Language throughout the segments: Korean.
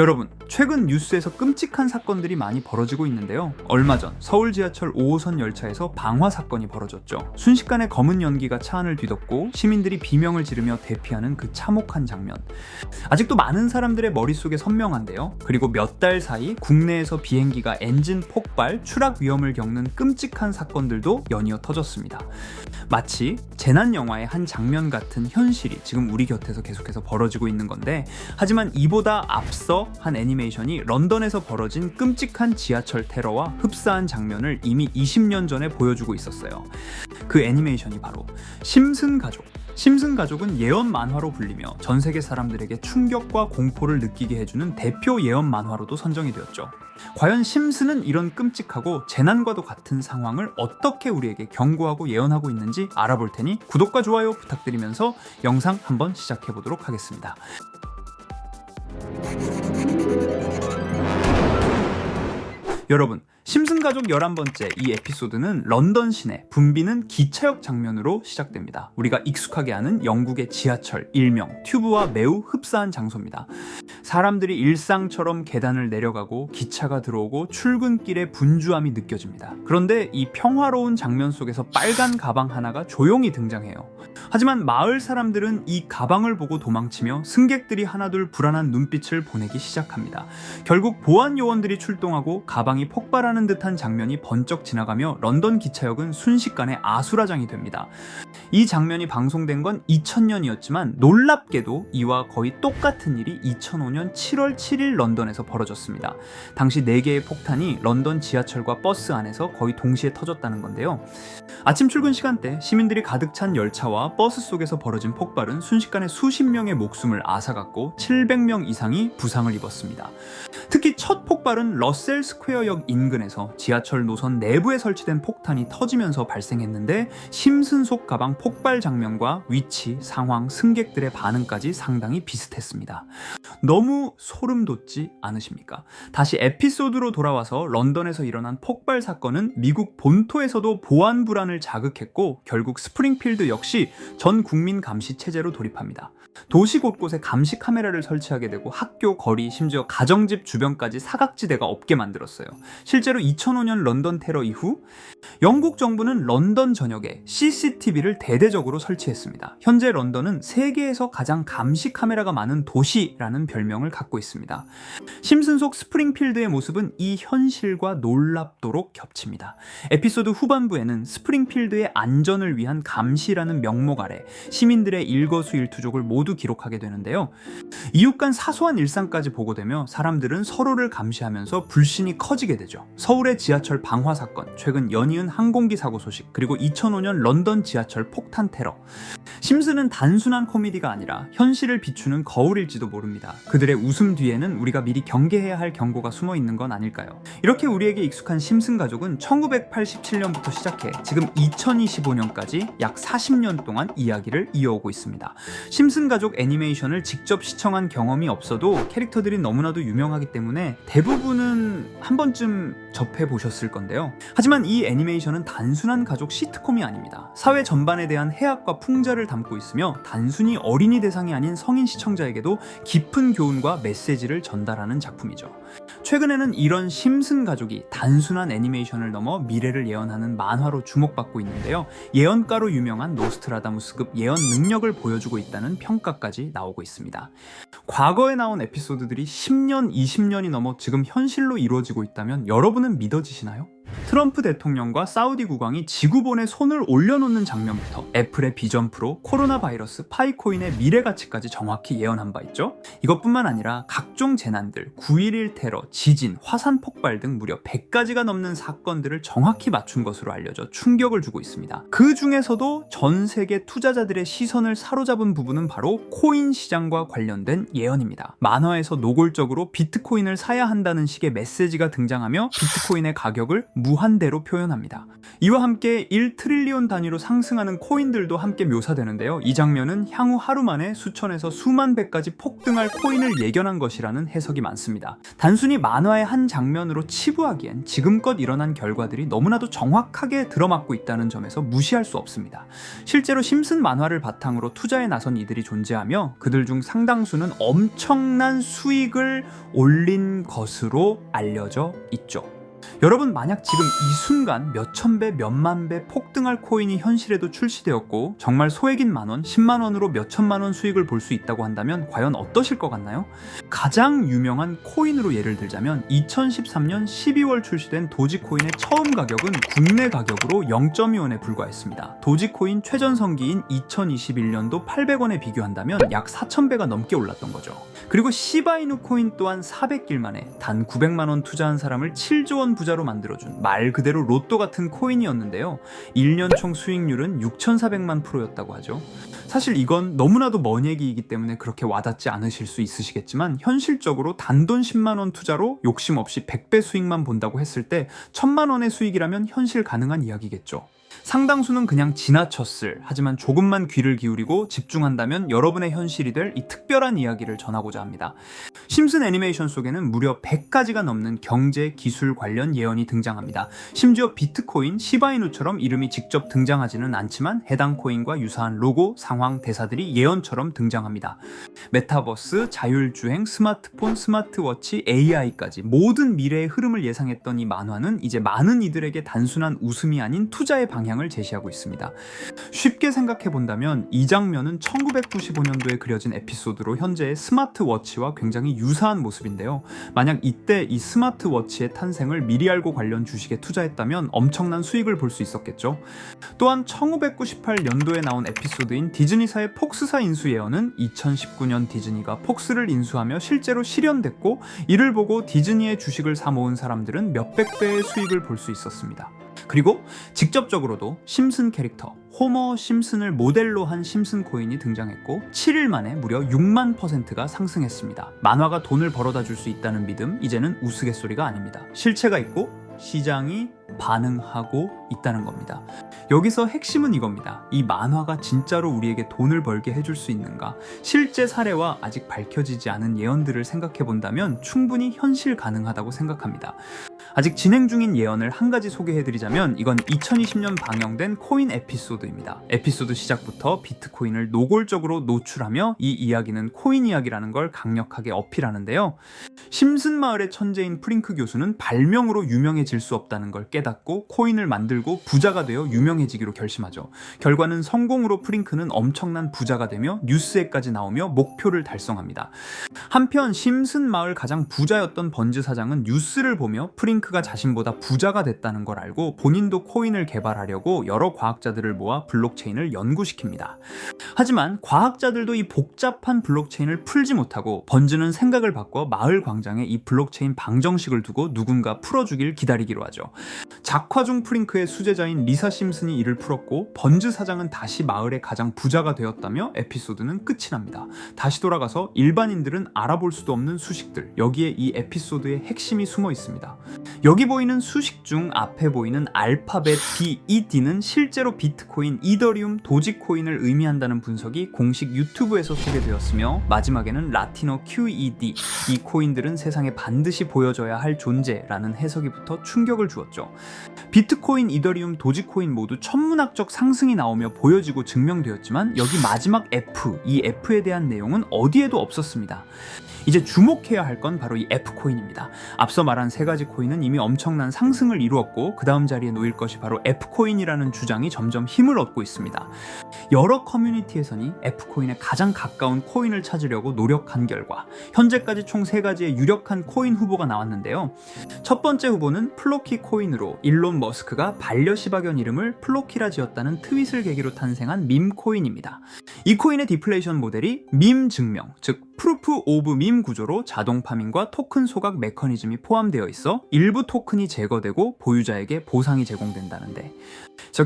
여러분, 최근 뉴스에서 끔찍한 사건들이 많이 벌어지고 있는데요. 얼마 전 서울 지하철 5호선 열차에서 방화 사건이 벌어졌죠. 순식간에 검은 연기가 차 안을 뒤덮고 시민들이 비명을 지르며 대피하는 그 참혹한 장면. 아직도 많은 사람들의 머릿속에 선명한데요. 그리고 몇 달 사이 국내에서 비행기가 엔진 폭발, 추락 위험을 겪는 끔찍한 사건들도 연이어 터졌습니다. 마치 재난 영화의 한 장면 같은 현실이 지금 우리 곁에서 계속해서 벌어지고 있는 건데, 하지만 이보다 앞서 한 애니메이션이 런던에서 벌어진 끔찍한 지하철 테러와 흡사한 장면을 이미 20년 전에 보여주고 있었어요. 그 애니메이션이 바로 심슨 가족. 심슨 가족은 예언 만화로 불리며 전 세계 사람들에게 충격과 공포를 느끼게 해주는 대표 예언 만화로도 선정이 되었죠. 과연 심슨은 이런 끔찍하고 재난과도 같은 상황을 어떻게 우리에게 경고하고 예언하고 있는지 알아볼 테니 구독과 좋아요 부탁드리면서 영상 한번 시작해 보도록 하겠습니다. 여러분, 심슨 가족 11번째 이 에피소드는 런던 시내 붐비는 기차역 장면으로 시작됩니다. 우리가 익숙하게 아는 영국의 지하철, 일명 튜브와 매우 흡사한 장소입니다. 사람들이 일상처럼 계단을 내려가고 기차가 들어오고 출근길의 분주함이 느껴집니다. 그런데 이 평화로운 장면 속에서 빨간 가방 하나가 조용히 등장해요. 하지만 마을 사람들은 이 가방을 보고 도망치며 승객들이 하나둘 불안한 눈빛을 보내기 시작합니다. 결국 보안 요원들이 출동하고 가방이 폭발하는 듯한 장면이 번쩍 지나가며 런던 기차역은 순식간에 아수라장이 됩니다. 이 장면이 방송된 건 2000년이었지만 놀랍게도 이와 거의 똑같은 일이 2005년 7월 7일 런던에서 벌어졌습니다. 당시 4개의 폭탄이 런던 지하철과 버스 안에서 거의 동시에 터졌다는 건데요. 아침 출근 시간대 시민들이 가득 찬 열차와 버스 속에서 벌어진 폭발은 순식간에 수십 명의 목숨을 앗아갔고 700명 이상이 부상을 입었습니다. 특히 첫 폭발은 러셀 스퀘어역 인근에서 지하철 노선 내부에 설치된 폭탄이 터지면서 발생했는데, 심슨 속 가방 폭발 장면과 위치, 상황, 승객들의 반응까지 상당히 비슷했습니다. 너무 소름 돋지 않으십니까? 다시 에피소드로 돌아와서 런던에서 일어난 폭발 사건은 미국 본토에서도 보안 불안을 자극했고 결국 스프링필드 역시 전 국민 감시 체제로 돌입합니다. 도시 곳곳에 감시 카메라를 설치하게 되고 학교, 거리, 심지어 가정집 주변까지 사각지대가 없게 만들었어요. 실제로 2005년 런던 테러 이후 영국 정부는 런던 전역에 CCTV를 대대적으로 설치했습니다. 현재 런던은 세계에서 가장 감시 카메라가 많은 도시라는 별명을 갖고 있습니다. 심슨 속 스프링필드의 모습은 이 현실과 놀랍도록 겹칩니다. 에피소드 후반부에는 스프링필드의 안전을 위한 감시라는 명목 아래 시민들의 일거수일투족을 모두 기록하게 되는데요. 이웃 간 사소한 일상까지 보고되며 사람들은 서로를 감시하면서 불신이 커지게 되죠. 서울의 지하철 방화 사건, 최근 연이은 항공기 사고 소식, 그리고 2005년 런던 지하철 폭탄 테러. 심슨은 단순한 코미디가 아니라 현실을 비추는 거울일지도 모릅니다. 그들의 웃음 뒤에는 우리가 미리 경계해야 할 경고가 숨어 있는 건 아닐까요? 이렇게 우리에게 익숙한 심슨 가족은 1987년부터 시작해 지금 2025년까지 약 40년 동안 이야기를 이어오고 있습니다. 심슨 가족 애니메이션을 직접 시청한 경험이 없어도 캐릭터들이 너무나도 유명하기 때문에 대부분은 한 번쯤 접해보셨을 건데요. 하지만 이 애니메이션은 단순한 가족 시트콤이 아닙니다. 사회 전반에 대한 해악과 풍자를 담고 있으며 단순히 어린이 대상이 아닌 성인 시청자에게도 깊은 교훈과 메시지를 전달하는 작품이죠. 최근에는 이런 심슨 가족이 단순한 애니메이션을 넘어 미래를 예언하는 만화로 주목받고 있는데요. 예언가로 유명한 노스트라다무스급 예언 능력을 보여주고 있다는 평가까지 나오고 있습니다. 과거에 나온 에피소드들이 10년, 20년이 넘어 지금 현실로 이루어지고 있다면 여러분은 믿어지시나요? 트럼프 대통령과 사우디 국왕이 지구본에 손을 올려놓는 장면부터 애플의 비전 프로, 코로나 바이러스, 파이코인의 미래 가치까지 정확히 예언한 바 있죠. 이것뿐만 아니라 각종 재난들, 9.11 테러, 지진, 화산 폭발 등 무려 100가지가 넘는 사건들을 정확히 맞춘 것으로 알려져 충격을 주고 있습니다. 그 중에서도 전 세계 투자자들의 시선을 사로잡은 부분은 바로 코인 시장과 관련된 예언입니다. 만화에서 노골적으로 비트코인을 사야 한다는 식의 메시지가 등장하며 비트코인의 가격을 무한대로 표현합니다. 이와 함께 1트릴리온 단위로 상승하는 코인들도 함께 묘사되는데요. 이 장면은 향후 하루 만에 수천에서 수만 배까지 폭등할 코인을 예견한 것이라는 해석이 많습니다. 단순히 만화의 한 장면으로 치부하기엔 지금껏 일어난 결과들이 너무나도 정확하게 들어맞고 있다는 점에서 무시할 수 없습니다. 실제로 심슨 만화를 바탕으로 투자에 나선 이들이 존재하며 그들 중 상당수는 엄청난 수익을 올린 것으로 알려져 있죠. 여러분, 만약 지금 이 순간 몇천 배, 몇만 배 폭등할 코인이 현실에도 출시되었고 정말 소액인 만원, 10만 원으로 몇천만 원 수익을 볼 수 있다고 한다면 과연 어떠실 것 같나요? 가장 유명한 코인으로 예를 들자면 2013년 12월 출시된 도지코인의 처음 가격은 국내 가격으로 0.2원에 불과했습니다. 도지코인 최전성기인 2021년도 800원에 비교한다면 약 4,000배가 넘게 올랐던 거죠. 그리고 시바이누 코인 또한 400길 만에 단 900만 원 투자한 사람을 7조 원 부자로 만들어준 말 그대로 로또 같은 코인이었는데요. 1년 총 수익률은 6,400만 %였다고 하죠. 사실 이건 너무나도 먼 얘기이기 때문에 그렇게 와닿지 않으실 수 있으시겠지만 현실적으로 단돈 10만 원 투자로 욕심 없이 100배 수익만 본다고 했을 때 1,000만 원의 수익이라면 현실 가능한 이야기겠죠. 상당수는 그냥 지나쳤을, 하지만 조금만 귀를 기울이고 집중한다면 여러분의 현실이 될 이 특별한 이야기를 전하고자 합니다. 심슨 애니메이션 속에는 무려 100가지가 넘는 경제, 기술 관련 예언이 등장합니다. 심지어 비트코인, 시바이누처럼 이름이 직접 등장하지는 않지만 해당 코인과 유사한 로고, 상황, 대사들이 예언처럼 등장합니다. 메타버스, 자율주행, 스마트폰, 스마트워치, AI까지 모든 미래의 흐름을 예상했던 이 만화는 이제 많은 이들에게 단순한 웃음이 아닌 투자의 방향을 제시하고 있습니다. 쉽게 생각해 본다면 이 장면은 1995년도에 그려진 에피소드로 현재의 스마트워치와 굉장히 유사한 모습인데요. 만약 이때 이 스마트워치의 탄생을 미리 알고 관련 주식에 투자했다면 엄청난 수익을 볼 수 있었겠죠. 또한 1998년도에 나온 에피소드인 디즈니사의 폭스사 인수 예언은 2019년 디즈니가 폭스를 인수하며 실제로 실현됐고, 이를 보고 디즈니의 주식을 사 모은 사람들은 몇백 배의 수익을 볼 수 있었습니다. 그리고 직접적으로도 심슨 캐릭터 호머 심슨을 모델로 한 심슨 코인이 등장했고 7일 만에 무려 6만 %가 상승했습니다. 만화가 돈을 벌어다 줄 수 있다는 믿음, 이제는 우스갯소리가 아닙니다. 실체가 있고 시장이 반응하고 있다는 겁니다. 여기서 핵심은 이겁니다. 이 만화가 진짜로 우리에게 돈을 벌게 해줄 수 있는가? 실제 사례와 아직 밝혀지지 않은 예언들을 생각해 본다면 충분히 현실 가능하다고 생각합니다. 아직 진행 중인 예언을 한 가지 소개해드리자면 이건 2020년 방영된 코인 에피소드입니다. 에피소드 시작부터 비트코인을 노골적으로 노출하며 이 이야기는 코인 이야기라는 걸 강력하게 어필하는데요. 심슨 마을의 천재인 프링크 교수는 발명으로 유명해질 수 없다는 걸 깨닫고 코인을 만들고 부자가 되어 유명해지기로 결심하죠. 결과는 성공으로 프링크는 엄청난 부자가 되며 뉴스에까지 나오며 목표를 달성합니다. 한편 심슨 마을 가장 부자였던 번즈 사장은 뉴스를 보며 프링크가 자신보다 부자가 됐다는 걸 알고 본인도 코인을 개발하려고 여러 과학자들을 모아 블록체인을 연구시킵니다. 하지만 과학자들도 이 복잡한 블록체인을 풀지 못하고 번즈는 생각을 바꿔 마을 광장에 이 블록체인 방정식을 두고 누군가 풀어주길 기다리기로 하죠. 작화 중 프링크의 수제자인 리사 심슨이 이를 풀었고 번즈 사장은 다시 마을의 가장 부자가 되었다며 에피소드는 끝이 납니다. 다시 돌아가서 일반인들은 알아볼 수도 없는 수식들, 여기에 이 에피소드의 핵심이 숨어 있습니다. 여기 보이는 수식 중 앞에 보이는 알파벳 B, 이 D는 실제로 비트코인, 이더리움, 도지코인을 의미한다는 분석이 공식 유튜브에서 소개되었으며 마지막에는 라틴어 QED, 이 코인들은 세상에 반드시 보여져야 할 존재라는 해석이 붙어 충격을 주었죠. 비트코인, 이더리움, 도지코인 모두 천문학적 상승이 나오며 보여지고 증명되었지만 여기 마지막 F, 이 F에 대한 내용은 어디에도 없었습니다. 이제 주목해야 할 건 바로 이 F코인입니다. 앞서 말한 세 가지 코인은 이미 엄청난 상승을 이루었고 그 다음 자리에 놓일 것이 바로 F코인이라는 주장이 점점 힘을 얻고 있습니다. 여러 커뮤니티에서는 F코인에 가장 가까운 코인을 찾으려고 노력한 결과 현재까지 총 3가지의 유력한 코인 후보가 나왔는데요. 첫 번째 후보는 플로키 코인으로 일론 머스크가 반려시바견 이름을 플로키라 지었다는 트윗을 계기로 탄생한 밈코인입니다. 이 코인의 디플레이션 모델이 밈 증명, 즉 프루프 오브 밈 구조로 자동 파밍과 토큰 소각 메커니즘이 포함되어 있어 일부 토큰이 제거되고 보유자에게 보상이 제공된다는데,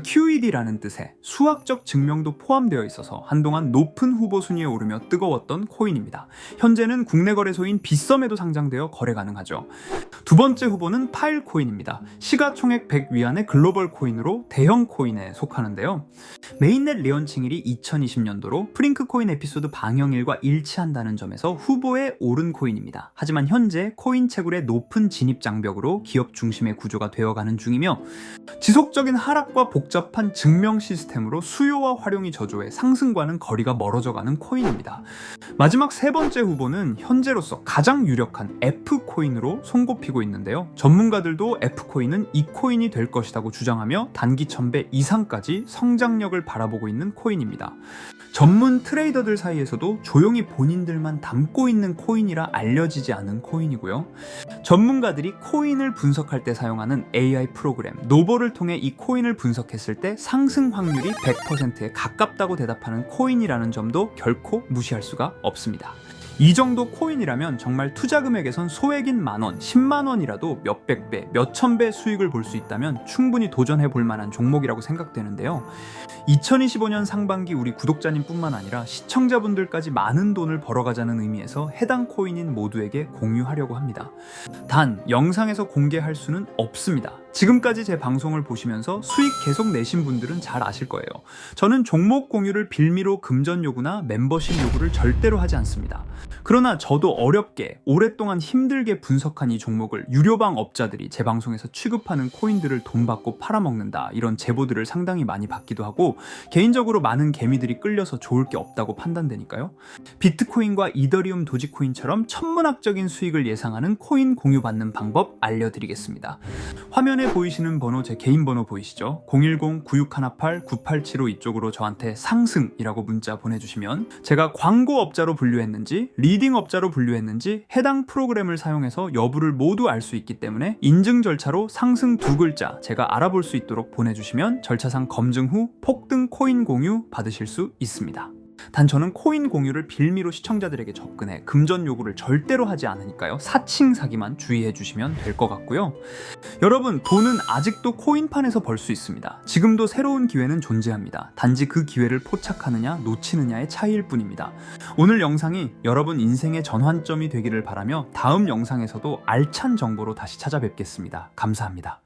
QED라는 뜻의 수학적 증명도 포함되어 있어서 한동안 높은 후보 순위에 오르며 뜨거웠던 코인입니다. 현재는 국내 거래소인 빗썸에도 상장되어 거래 가능하죠. 두 번째 후보는 파일코인입니다. 시가 투자 총액 100 위안의 글로벌 코인으로 대형 코인에 속하는데요. 메인넷 레언칭일이 2020년도로 프링크 코인 에피소드 방영일과 일치한다는 점에서 후보에 오른 코인입니다. 하지만 현재 코인 채굴의 높은 진입 장벽으로 기업 중심의 구조가 되어가는 중이며 지속적인 하락과 복잡한 증명 시스템으로 수요와 활용이 저조해 상승과는 거리가 멀어져가는 코인입니다. 마지막 세 번째 후보는 현재로서 가장 유력한 F코인으로 손꼽히고 있는데요. 전문가들도 F코인은 이 코인이 될 것이라고 주장하며 단기 1000배 이상까지 성장력을 바라보고 있는 코인입니다. 전문 트레이더들 사이에서도 조용히 본인들만 담고 있는 코인이라 알려지지 않은 코인이고요. 전문가들이 코인을 분석할 때 사용하는 AI 프로그램 노보를 통해 이 코인을 분석했을 때 상승 확률이 100%에 가깝다고 대답하는 코인이라는 점도 결코 무시할 수가 없습니다. 이 정도 코인이라면 정말 투자 금액에선 소액인 만원, 10만원이라도 몇백 배, 몇천 배 수익을 볼 수 있다면 충분히 도전해 볼 만한 종목이라고 생각되는데요. 2025년 상반기 우리 구독자님 뿐만 아니라 시청자분들까지 많은 돈을 벌어가자는 의미에서 해당 코인인 모두에게 공유하려고 합니다. 단, 영상에서 공개할 수는 없습니다. 지금까지 제 방송을 보시면서 수익 계속 내신 분들은 잘 아실 거예요. 저는 종목 공유를 빌미로 금전 요구나 멤버십 요구를 절대로 하지 않습니다. 그러나 저도 어렵게 오랫동안 힘들게 분석한 이 종목을 유료방 업자들이 제 방송에서 취급하는 코인들을 돈 받고 팔아먹는다, 이런 제보들을 상당히 많이 받기도 하고 개인적으로 많은 개미들이 끌려서 좋을 게 없다고 판단되니까요. 비트코인과 이더리움 도지코인처럼 천문학적인 수익을 예상하는 코인 공유받는 방법 알려드리겠습니다. 화면에 보이시는 번호 제 개인 번호 보이시죠? 010-9618-9875 이쪽으로 저한테 상승이라고 문자 보내주시면 제가 광고업자로 분류했는지 리딩업자로 분류했는지 해당 프로그램을 사용해서 여부를 모두 알 수 있기 때문에 인증 절차로 상승 2글자 제가 알아볼 수 있도록 보내주시면 절차상 검증 후 폭등 코인 공유 받으실 수 있습니다. 단 저는 코인 공유를 빌미로 시청자들에게 접근해 금전 요구를 절대로 하지 않으니까요. 사칭 사기만 주의해 주시면 될 것 같고요. 여러분, 돈은 아직도 코인판에서 벌 수 있습니다. 지금도 새로운 기회는 존재합니다. 단지 그 기회를 포착하느냐 놓치느냐의 차이일 뿐입니다. 오늘 영상이 여러분 인생의 전환점이 되기를 바라며 다음 영상에서도 알찬 정보로 다시 찾아뵙겠습니다. 감사합니다.